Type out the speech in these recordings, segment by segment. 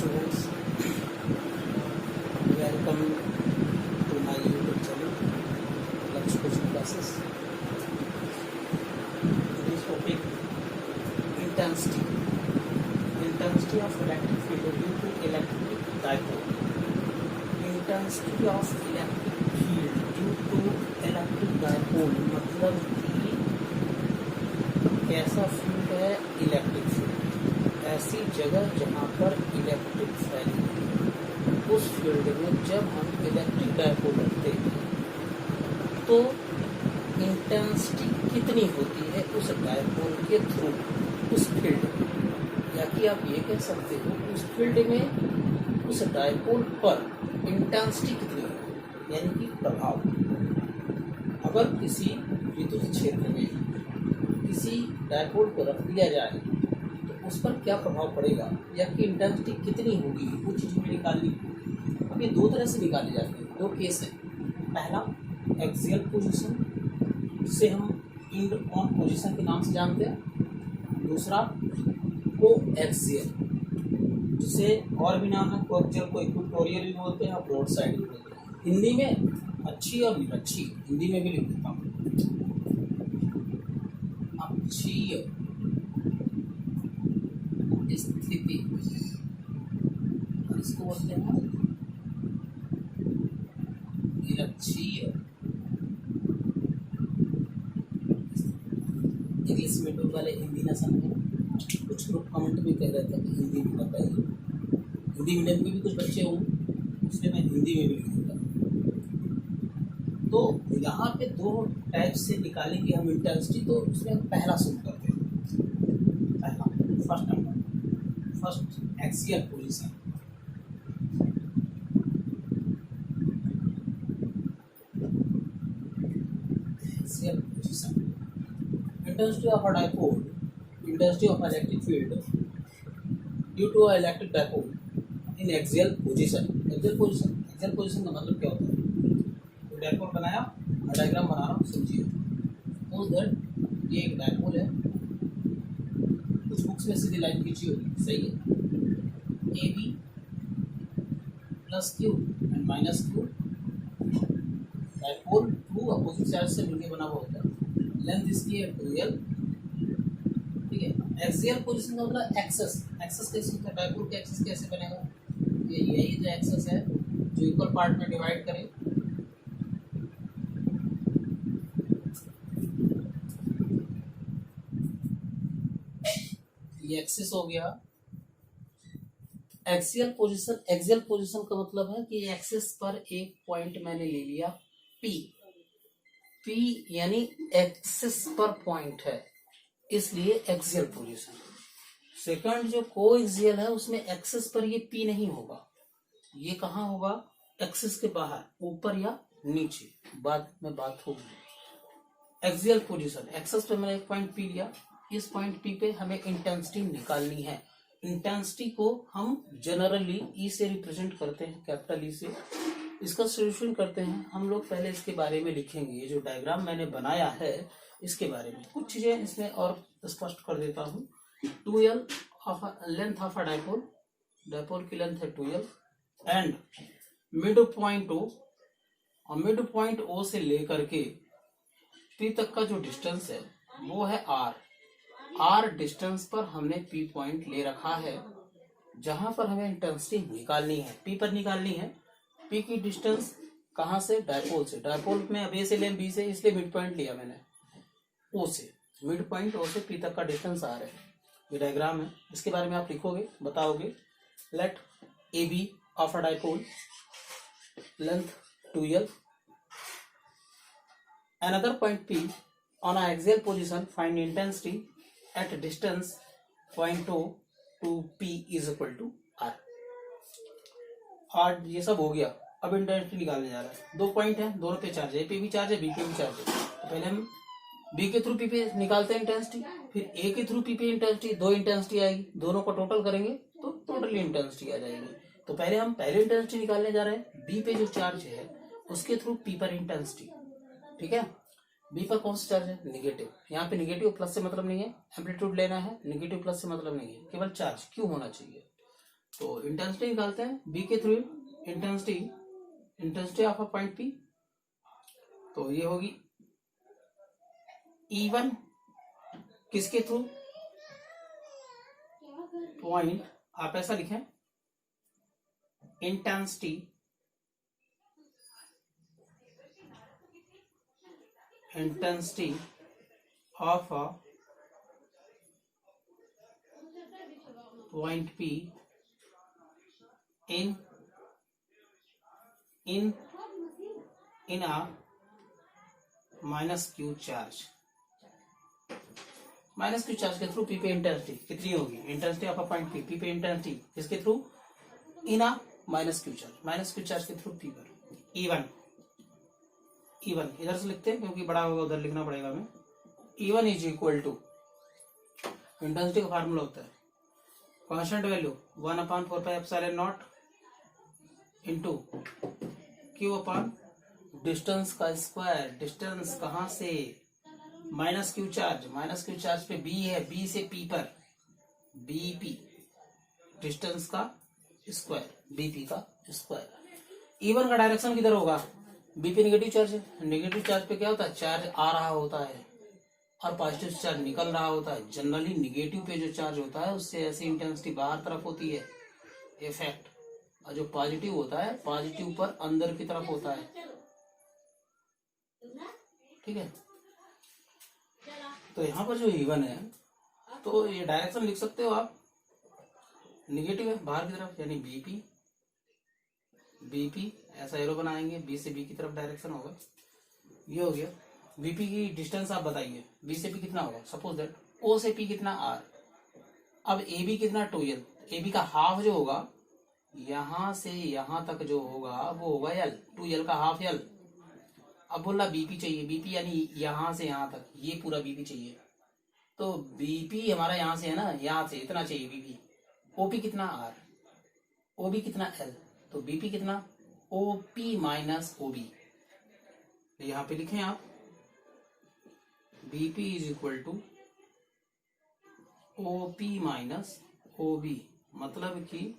students, welcome to my YouTube channel, Laksh Coaching Classes. Today's topic: intensity of electric field due to electric dipole. Intensity of electric field due to electric dipole मतलब कि कैसा field है? Electric field. ऐसी जगह जहाँ पर electric फैली है, उस फील्ड में जब हम इलेक्ट्रिक डायपोल रखते हैं तो इंटेंसिटी कितनी होती है उस डायपोल के थ्रू उस फील्ड में, या कि आप ये कह सकते हो उस फील्ड में उस डायपोल पर इंटेंसिटी कितनी है, यानी कि प्रभाव। अगर किसी विद्युत क्षेत्र में किसी डायपोल को रख दिया जाए तो उस पर क्या प्रभाव पड़ेगा, या कि इंटेंसिटी कितनी होगी, वो चीज़ हमें निकालनी है। अब ये दो तरह से निकाले जाते हैं, दो केस हैं। पहला एक्सियल पोजीशन, जिसे हम इंड ऑन पोजीशन के नाम से जानते हैं। दूसरा को एक्सियल, जिसे और भी नाम है, कोएक्सियल को इक्वेटोरियल भी बोलते हैं और ब्रॉड साइड भी बोलते हैं। हिंदी में अच्छी और निरक्षी, हिंदी में भी लिख देता हूँ। अक्षीय स्थिति, इसको बोलते हैं निरक्षीय। इंग्लिश मीडियम वाले हिंदी ना समझे, कुछ लोग कमेंट में कह रहे थे कि हिंदी में बताइए। हिंदी मीडियम के भी कुछ बच्चे होंगे, इसलिए मैं हिंदी में भी लिख दूँगा। तो यहाँ पे दो टाइप से निकालेंगे हम इंटेंसिटी, तो उसमें हम पहला शुरू करते हैं। पहला first axial position. Axial position, intensity of a dipole, intensity of electric field due to a electric dipole in axial position. Axial position का मतलब क्या होता है? तो डायपोल बनाया, डायग्राम बना रहा हूँ, समझिए। सपोज दैट ये एक डायपोल है, कुछ बुक्स में सीधी लाइन खींची होगी, सही है। A B plus Q and minus Q, dipole two opposite charge से मिलकर बना हुआ होता है। लेंथ इसकी है 2l, ठीक है। एक्सियल पोजीशन का मतलब एक्सेस कैसे होता है? डायपोल का एक्सेस कैसे बनेगा? ये यही जो एक्सेस है जो इक्वल पार्ट में डिवाइड करे, ये एक्सेस हो गया। एक्सियल पोजीशन का मतलब है कि एक्सेस पर एक पॉइंट मैंने ले लिया P यानी एक्सिस पर पॉइंट है, इसलिए एक्सियल पोजीशन। सेकंड जो कोएक्सियल है उसमें एक्सिस पर ये P नहीं होगा, ये कहाँ होगा? एक्सिस के बाहर, ऊपर या नीचे, बाद में बात होगी। एक्सियल पोजीशन, एक्सिस पे मैंने एक पॉइंट P लिया, इस पॉइंट P पे हमें इंटेंसिटी निकालनी है। इंटेंसिटी को हम जनरली E से रिप्रेजेंट करते हैं, कैपिटल E से। इसका सोल्यूशन करते हैं हम लोग। पहले इसके बारे में लिखेंगे, ये जो डायग्राम मैंने बनाया है इसके बारे में कुछ चीजें इसमें और स्पष्ट कर देता हूँ। 2l of length of a dipole की लेंथ है 2l and mid point O, और मिड पॉइंट O से लेकर के P तक का जो डिस्टेंस है वो है r डिस्टेंस पर हमने P पॉइंट ले रखा है, जहां पर हमें इंटेंसिटी निकालनी है, P पर निकालनी है। P की डिस्टेंस कहाँ से? डायपोल से। डायपोल में अब A से लें B से, इसलिए मिड पॉइंट लिया मैंने O से। मिड पॉइंट O से P तक का डिस्टेंस आ रहा है। ये डायग्राम है, इसके बारे में आप लिखोगे, बताओगे। Let AB of a dipole length 2l, another point P on a axial position, find intensity at distance point O to P is equal to R। और ये सब हो गया। अब इंटेंसिटी निकालने जा रहा है। दो पॉइंट है, दोनों पे चार्ज है, ए पे भी चार्ज है, बी पे भी चार्ज है। तो पहले हम बी के थ्रू पी पे निकालते हैं इंटेंसिटी, फिर ए के थ्रू पी पे इंटेंसिटी, दो इंटेंसिटी आएगी, दोनों को टोटल करेंगे तो टोटली इंटेंसिटी आ जाएगी। तो पहले हम पहले इंटेंसिटी निकालने जा रहे हैं, बी पे जो चार्ज है उसके थ्रू पी पर इंटेंसिटी, ठीक है। बी पर कौन सा चार्ज है? निगेटिव। यहाँ पे निगेटिव प्लस से मतलब नहीं है, एम्पलीट्यूड लेना है, निगेटिव प्लस से मतलब नहीं है, केवल चार्ज क्यों होना चाहिए। तो इंटेंसिटी निकालते हैं बी के through, intensity of a point P. तो ये होगी E1 किसके थ्रू, पॉइंट, आप ऐसा लिखें intensity of a point P in a minus Q charge. Minus Q charge के थ्रू पी पे इंटेंसिटी कितनी होगी, intensity of a point P पे इंटेंसिटी किसके थ्रू, इन आ माइनस क्यू चार्ज के थ्रू पी पर। E1 इधर से लिखते हैं क्योंकि बड़ा होगा उधर लिखना पड़ेगा हमें। E1 is equal to, intensity का फार्मूला होता है constant value 1/4πε0 into Q upon distance का स्क्वायर। डिस्टेंस कहां से, माइनस क्यू चार्ज पे बी है, बी से पी पर बीपी, डिस्टेंस का स्क्वायर, बीपी का स्क्वायर। E1 का डायरेक्शन किधर होगा, बी पे नेगेटिव चार्ज है, नेगेटिव चार्ज पे क्या होता है, चार्ज आ रहा होता है और पॉजिटिव चार्ज निकल रहा होता है। जनरली निगेटिव पे जो चार्ज होता है उससे ऐसी इंटेंसिटी बाहर तरफ होती है इफेक्ट, और जो पॉजिटिव होता है पॉजिटिव पर अंदर की तरफ होता है। ठीक है, तो यहाँ पर जो E1 है तो ये डायरेक्शन लिख सकते हो आप, निगेटिव है बाहर की तरफ, यानी बीपी ऐसा एरो बनाएंगे, बी से बी की तरफ डायरेक्शन होगा। ये हो गया बीपी की डिस्टेंस, आप बताइए बी से पी कितना होगा, सपोज दैट ओ से पी कितना आर। अब ए बी कितना 2l, ए बी का हाफ जो होगा यहां से यहां तक जो होगा वो होगा l, 2l का हाफ l। अब बोला बीपी चाहिए, बीपी यानी यहां से यहां तक, ये पूरा बीपी चाहिए। तो बीपी हमारा यहां से है ना, यहां से इतना चाहिए बीपी। ओपी कितना आर, ओबी कितना एल, तो बीपी कितना ओपी माइनस ओबी। यहां पे लिखें आप BP is equal to OP minus OB, मतलब कि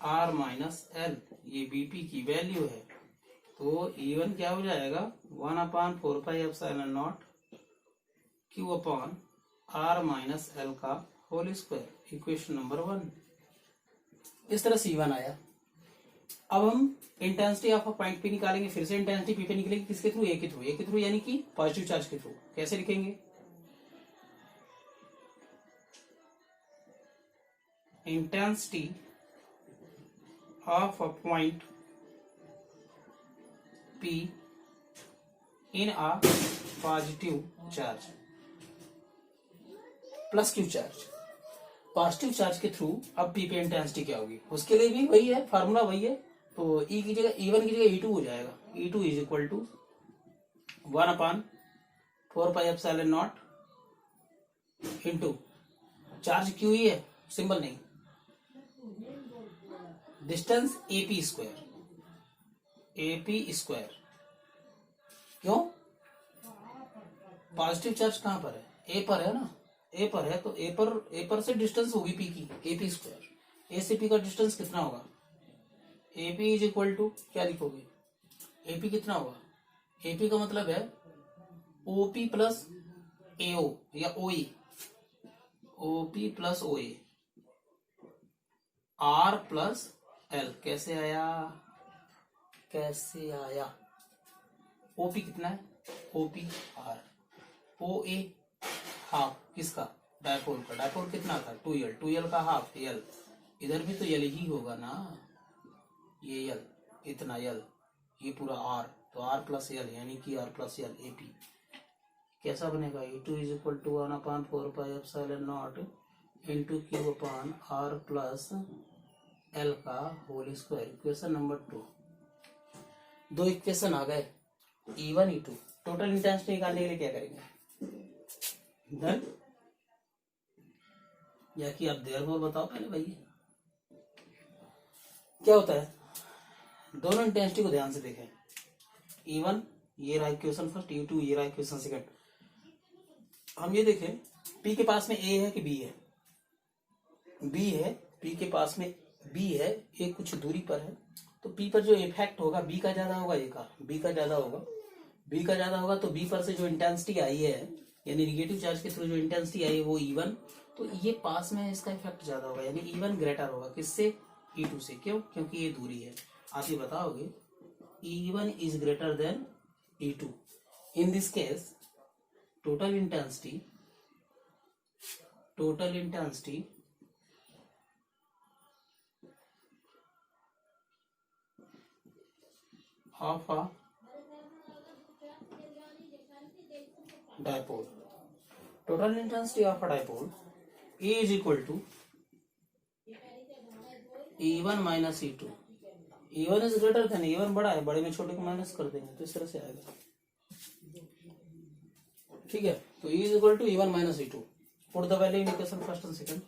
आर माइनस एल, ये बीपी की वैल्यू है। तो E1 क्या हो जाएगा 1/4πε0 Q upon R minus L का होल स्क्वायर, इक्वेशन नंबर 1। इस तरह से E1 आया। अब हम intensity of a point P निकालेंगे, फिर से इंटेंसिटी पी पे निकलेगी किसके थ्रू, ए के थ्रू यानी कि पॉजिटिव चार्ज के थ्रू। कैसे लिखेंगे, intensity of a point P in a positive charge plus Q charge, positive charge के थ्रू। अब P पे इंटेंसिटी क्या होगी, उसके लिए भी वही है, फार्मूला वही है। तो E की जगह E1 की जगह E2 हो जाएगा। E2 is equal to 1/4πε0 into charge Q ही है, सिंबल नहीं, डिस्टेंस AP स्क्वायर। क्यों, पॉजिटिव चार्ज कहां पर है, ए पर है ना, ए पर है तो ए पर से डिस्टेंस होगी पी की, AP स्क्वायर। ए से पी का डिस्टेंस कितना होगा, AP इज इक्वल टू क्या लिखोगे, AP कितना होगा, AP का मतलब है OP प्लस AO या OE, OP plus OA, R plus L। कैसे आया, OP कितना है, OP R, OA हाफ किसका, डायपोल का, डायपोल कितना था 2l का हाफ l, इधर भी तो l ही होगा ना, ये l, इतना l, ये पूरा r, तो r प्लस l यानी कि r प्लस l AP। कैसा बनेगा, E2 is equal to 1/4πε0 into Q upon r plus l का होल स्क्वायर, इक्वेशन नंबर 2। दो इक्वेशन आ गए, E1 E2। टोटल इंटेंसिटी निकालने के लिए क्या करेंगे, डन, या कि आप देर बोल बताओ पहले भाई क्या होता है। दोनों इंटेंसिटी को ध्यान से देखें, E1 ये रहा इक्वेशन फर्स्ट, E2 ये रहा इक्वेशन सेकंड। हम ये देखें P के पास में A है कि B है, B है, P के पास में बी है, ए कुछ दूरी पर है, तो पी पर जो इफेक्ट होगा बी का ज्यादा होगा, ए का बी का ज्यादा होगा, बी का ज्यादा होगा, तो बी पर से जो इंटेंसिटी आई है यानी निगेटिव चार्ज के थ्रू जो इंटेंसिटी आई है वो E1, तो ये पास में इसका इफेक्ट ज्यादा होगा, यानी E1 ग्रेटर होगा किससे, E2 से। क्यों? क्योंकि ये दूरी है। आप ये बताओगे E1 is greater than E2। In this case total intensity of a dipole, total intensity of a dipole E is equal to E1 minus E2। E1 is greater than, E1 बड़ा है, बड़े में छोटे को माइनस कर देंगे तो इस तरह से आएगा। ठीक है, तो E is equal to E1 minus E2। Put the value in equation first and second.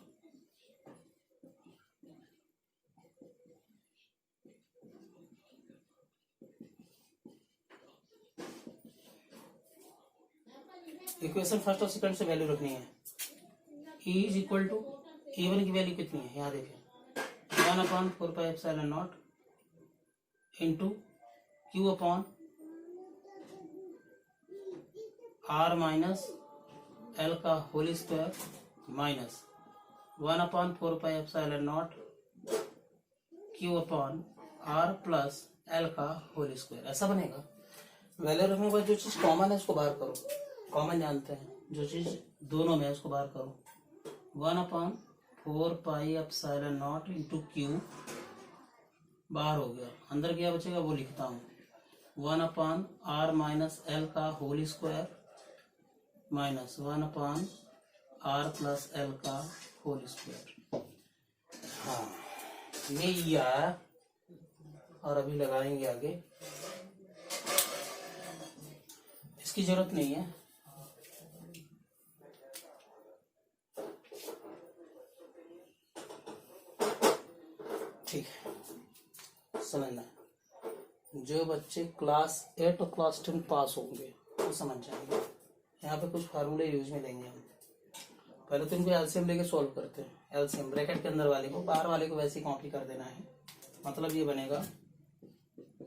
Equation first और सेकंड से वैल्यू रखनी है। E is equal to E1 की वैल्यू कितनी है, यहाँ देखें 1/4πε0 इंटू Q/r माइनस L का whole square minus 1/4πε0 Q/r plus L का होल स्क्वायर, ऐसा बनेगा। वैल्यू रखने के बाद जो चीज कॉमन है उसको बाहर करो, कॉमन जानते हैं, जो चीज दोनों में उसको बाहर करो। 1/4πε0 इंटू Q बाहर हो गया, अंदर क्या बचेगा वो लिखता हूँ, 1/r माइनस L का whole square minus 1/r plus L का होल स्क्वायर। हाँ, ये आया। और अभी लगाएंगे आगे, इसकी जरूरत नहीं है। ठीक है, समझना, जो बच्चे क्लास 8 और क्लास 10 पास होंगे वो समझ जाएंगे। यहाँ पे कुछ फार्मूले यूज में लेंगे हम। पहले तो इनको एलसीएम लेके सॉल्व करते हैं। एलसीएम ब्रैकेट के अंदर वाले को, बाहर वाले को वैसे ही कॉपी कर देना है। मतलब ये बनेगा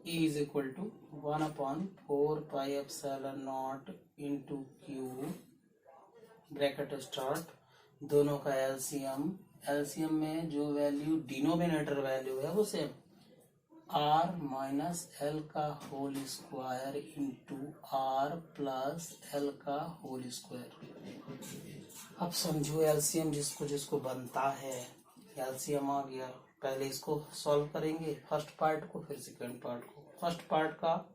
E is equal to 1/4πε0 into Q bracket start, दोनों का एलसीएम, एलसीएम में जो वैल्यू डिनोमिनेटर वैल्यू है वो सेम R माइनस L का whole square into R plus L का होल स्क्वायर। अब समझो एलसीएम जिसको जिसको बनता है, एलसीएम आ गया। पहले इसको सॉल्व करेंगे, फर्स्ट पार्ट को फिर सेकंड पार्ट को। फर्स्ट पार्ट का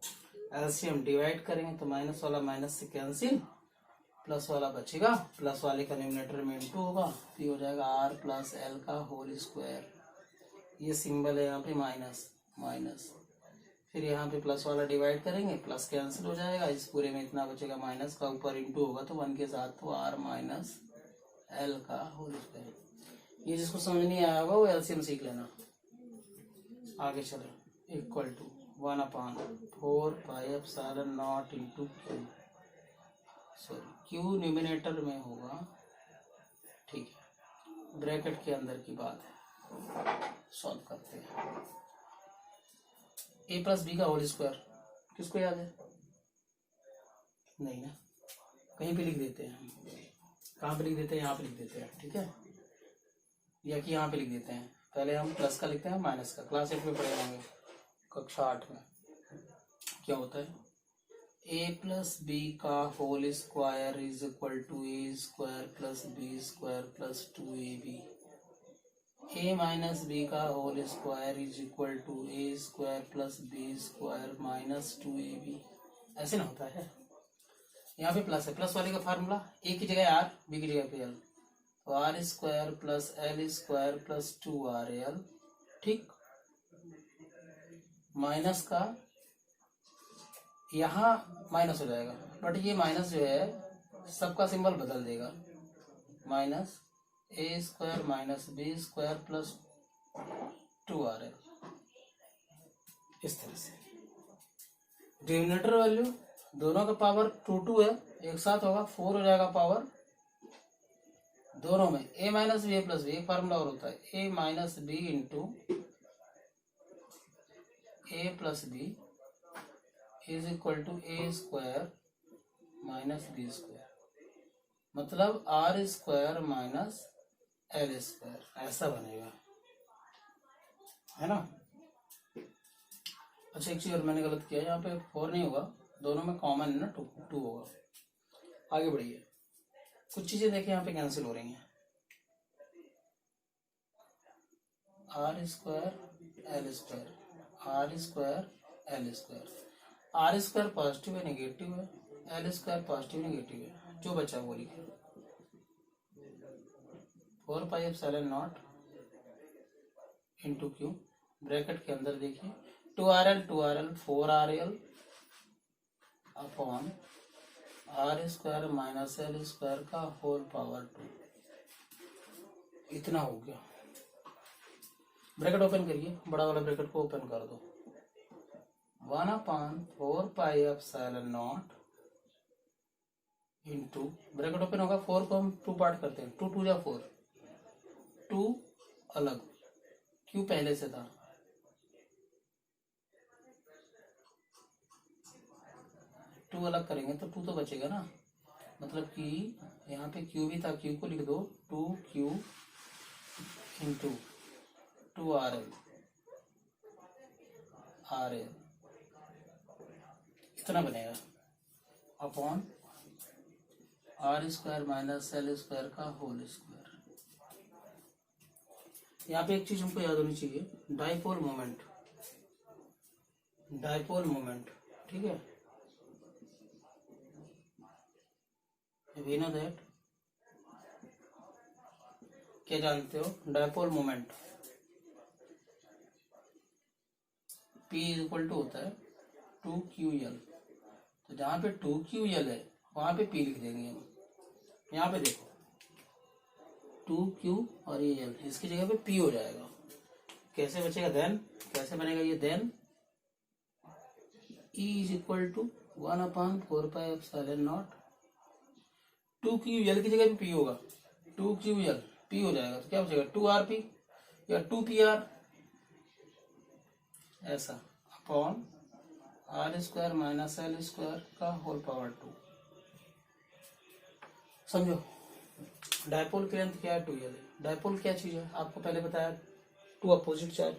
एलसीएम डिवाइड करेंगे तो माइनस वाला माइनस से कैंसिल, प्लस वाला बचेगा, प्लस वाले का न्यूमरेटर में इंटू होगा, फिर हो जाएगा R प्लस L का होल स्क्वायर। ये सिंबल है यहाँ पे माइनस माइनस, फिर यहाँ पे प्लस वाला डिवाइड करेंगे, प्लस कैंसिल हो जाएगा, इस पूरे में इतना बचेगा, माइनस का ऊपर इंटू होगा तो 1 के साथ, तो R माइनस L का होल स्क्वायर। ये जिसको समझ नहीं आया होगा वो एलसीएम सीख लेना। आगे चले, equal to 1/4πε0 into Q, sorry Q numerator में होगा, ठीक है, ब्रैकेट के अंदर की बात है। सॉल्व करते हैं। A प्लस बी का होल स्क्वायर किसको याद है? नहीं ना, कहीं पे लिख देते हैं हम। कहाँ पे लिख देते हैं? यहाँ पे लिख देते हैं, ठीक है, या कि यहाँ पे लिख देते हैं। पहले हम प्लस का लिखते हैं, माइनस का। क्लास 8 में पढ़े होंगे, कक्षा 8 में। क्या होता है? A प्लस बी का whole square is equal to A square plus B square plus 2AB। A minus B का whole square is equal to A square plus B square minus 2AB। ऐसे ना होता है, यहाँ पे प्लस है, plus वाले का फार्मूला A की जगह R, B की जगह पे L, तो R square plus L square plus 2RL, ठीक। माइनस का यहाँ माइनस हो जाएगा, बट ये माइनस जो है सबका सिंबल बदल देगा, minus A square minus B square plus 2RL, इस तरह से। डिनोमिनेटर वैल्यू दोनों का पावर 2 है, एक साथ होगा 4 हो जाएगा पावर दोनों में a minus B A plus B, एक फार्मूला और होता है a minus B into A plus B is equal to A square minus B square, मतलब R square minus L square, ऐसा बनेगा, है ना। अच्छा एक चीज और मैंने गलत किया, यहाँ पे 4 नहीं होगा, दोनों में कॉमन है ना, 2 होगा। आगे बढ़िए, कुछ चीजें देखिए यहाँ पे कैंसिल हो रही हैं, R square L square, R square L square, R square positive है नेगेटिव है, एल स्क्वायर पॉजिटिव नेगेटिव है, जो बचा वो लिखे 4 pi epsilon naught into Q, bracket के अंदर देखिए 2RL 4RL upon R square minus L square का होल पावर 2, इतना हो गया। ब्रैकेट ओपन करिए, बड़ा वाला ब्रैकेट को ओपन कर दो, 1/4 pi epsilon naught into, bracket open होगा, 4 को हम 2 पार्ट करते हैं, 2 2 जा 4, 2 अलग, क्यू पहले से था, टू अलग करेंगे तो 2 तो बचेगा ना, मतलब कि यहाँ पे क्यू भी था, क्यू को लिख दो 2Q इंटू 2RL इतना बनेगा upon R square minus L square का होल स्क्वायर। यहाँ पे एक चीज हमको याद होनी चाहिए, डाइपोल मोमेंट, ठीक है, वी नो दैट, क्या जानते हो, dipole moment P is equal to होता है 2QL, तो जहां पे 2QL है वहां पे P लिख देंगे हम, यहाँ पे देखो 2Q और ये L, इसकी जगह पे P हो जाएगा, कैसे बचेगा देन, कैसे बनेगा ये then, E is equal to 1/4 pi epsilon naught, 2QL की जगह पे P होगा, 2QL P हो जाएगा, तो क्या बचेगा 2RP या 2PR, ऐसा upon R square minus L square का होल पावर 2। समझो, डायपोल की लेंथ क्या है 2L, डायपोल क्या चीज है आपको पहले बताया, 2 अपोजिट चार्ज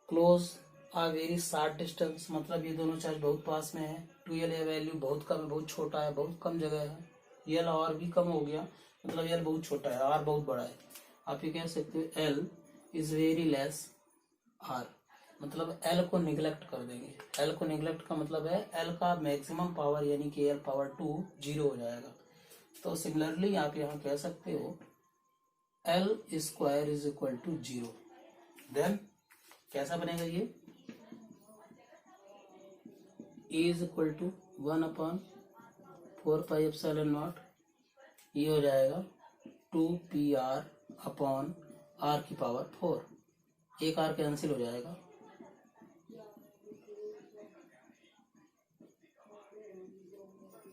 क्लोज आ वेरी शार्ट डिस्टेंस, मतलब ये दोनों चार्ज बहुत पास में है, 2L या वैल्यू बहुत कम है, बहुत छोटा है, बहुत कम जगह है, L और भी कम हो गया, मतलब L बहुत छोटा है, R बहुत बड़ा है, आप ये कह सकते हो L is very less R, मतलब L को निगलेक्ट कर देंगे, L को निगलेक्ट का मतलब है L का मैक्सिमम पावर यानी कि L पावर 2 0 हो जाएगा, तो सिमिलरली आप यहाँ कह सकते हो L square is equal to 0, then कैसा बनेगा ये, E is equal to 1/4 pi epsilon naught, ये हो जाएगा 2PR अपॉन R की पावर 4, एक R कैंसिल हो जाएगा,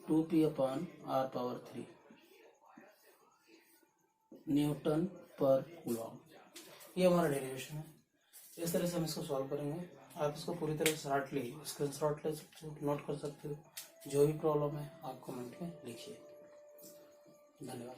two P upon R power 3 newton per coulomb, ये हमारा डेरिवेशन है। इस तरह से हम इसको सॉल्व करेंगे, आप इसको पूरी तरह से शॉर्ट ले स्क्रीनशॉट ले सकते हो, नोट कर सकते हो, जो भी प्रॉब्लम है आप कमेंट में लिखिए। धन्यवाद।